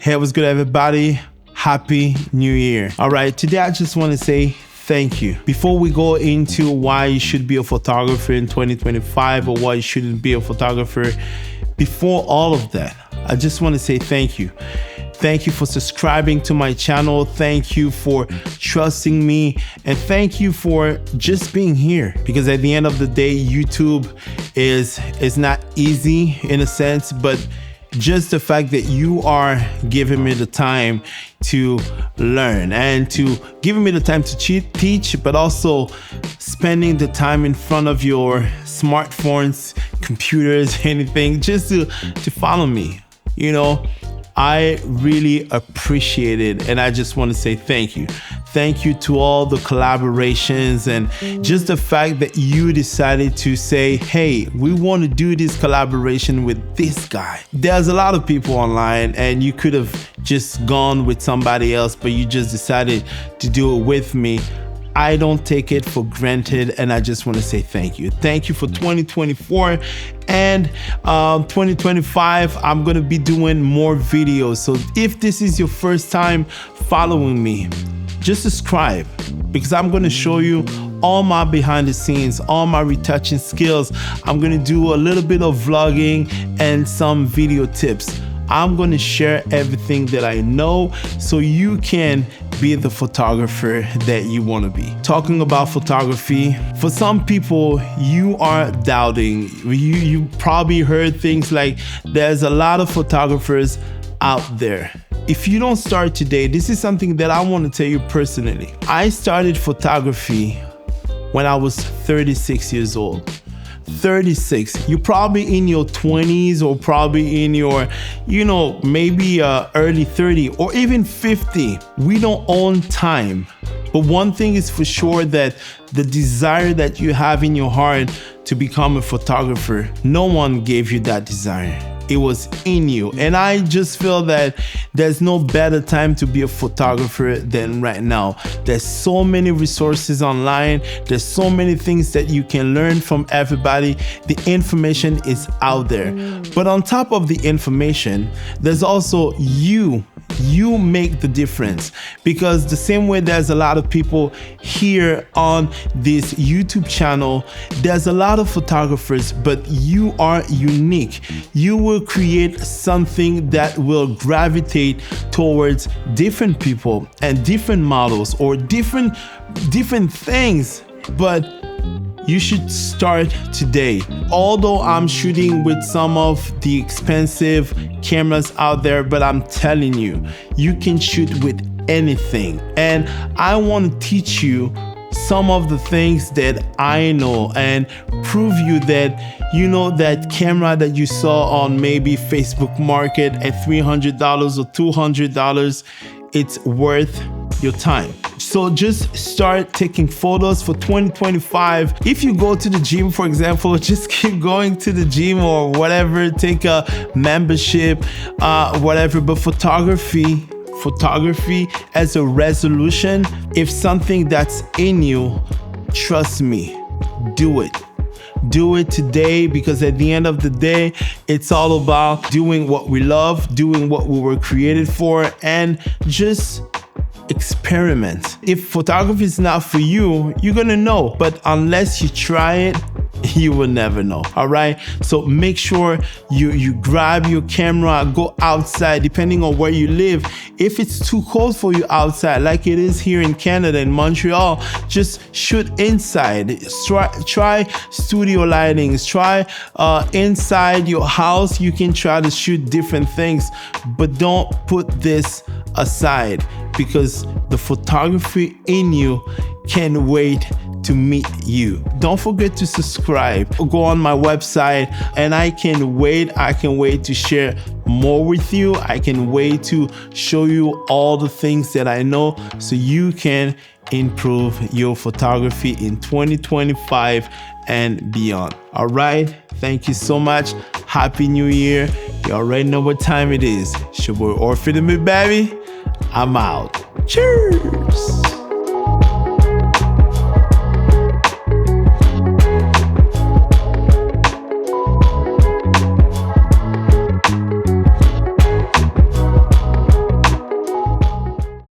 Hey, what's good, everybody? Happy New Year. All right, today I just want to say thank you. Before we go into why you should be a photographer in 2025 or why you shouldn't be a photographer, before all of that, I just want to say thank you. Thank you for subscribing to my channel. Thank you for trusting me. And thank you for just being here. Because at the end of the day, YouTube is not easy in a sense, but just the fact that you are giving me the time to learn and to giving me the time to teach, but also spending the time in front of your smartphones, computers, anything, just to follow me, you know, I really appreciate it. And I just want to say thank you. Thank you to all the collaborations and just the fact that you decided to say, hey, we want to do this collaboration with this guy. There's a lot of people online and you could have just gone with somebody else, but you just decided to do it with me. I don't take it for granted, and I just want to say thank you. Thank you for 2024 and 2025. I'm going to be doing more videos. So if this is your first time following me, just subscribe, because I'm going to show you all my behind the scenes, all my retouching skills. I'm going to do a little bit of vlogging and some video tips. I'm going to share everything that I know so you can be the photographer that you want to be. Talking about photography, for some people, you are doubting. You probably heard things like, there's a lot of photographers out there. If you don't start today, this is something that I want to tell you personally. I started photography when I was 36 years old. 36. You're probably in your 20s or probably in your, maybe early 30 or even 50. We don't own time. But one thing is for sure, that the desire that you have in your heart to become a photographer, no one gave you that desire. It was in you. And I just feel that there's no better time to be a photographer than right now. There's so many resources online. There's so many things that you can learn from everybody. The information is out there. But on top of the information, there's also you. You make the difference, because the same way there's a lot of people here on this YouTube channel, there's a lot of photographers, but you are unique. You will create something that will gravitate towards different people and different models or different things, but you should start today. Although I'm shooting with some of the expensive cameras out there, but I'm telling you, you can shoot with anything. And I want to teach you some of the things that I know and prove you that, that camera that you saw on maybe Facebook Market at $300 or $200, it's worth your time. So just start taking photos for 2025. If you go to the gym, for example, just keep going to the gym or whatever, take a membership, whatever. But photography as a resolution, if something that's in you, trust me, do it. Do it today, because at the end of the day, it's all about doing what we love, doing what we were created for, and just experiment. If photography is not for you, you're gonna know, but unless you try it, you will never know. All right, so make sure you grab your camera, go outside, depending on where you live. If it's too cold for you outside, like it is here in Canada, in Montreal, just shoot inside. Try studio lightings, try inside your house. You can try to shoot different things, but don't put this aside, because the photography in you can't wait to meet you. Don't forget to subscribe. Go on my website, and I can wait to share more with you. I can wait to show you all the things that I know so you can improve your photography in 2025 and beyond. All right, thank you so much. Happy New Year. You already know what time it is. It's your boy Orphan, baby. I'm out. Cheers.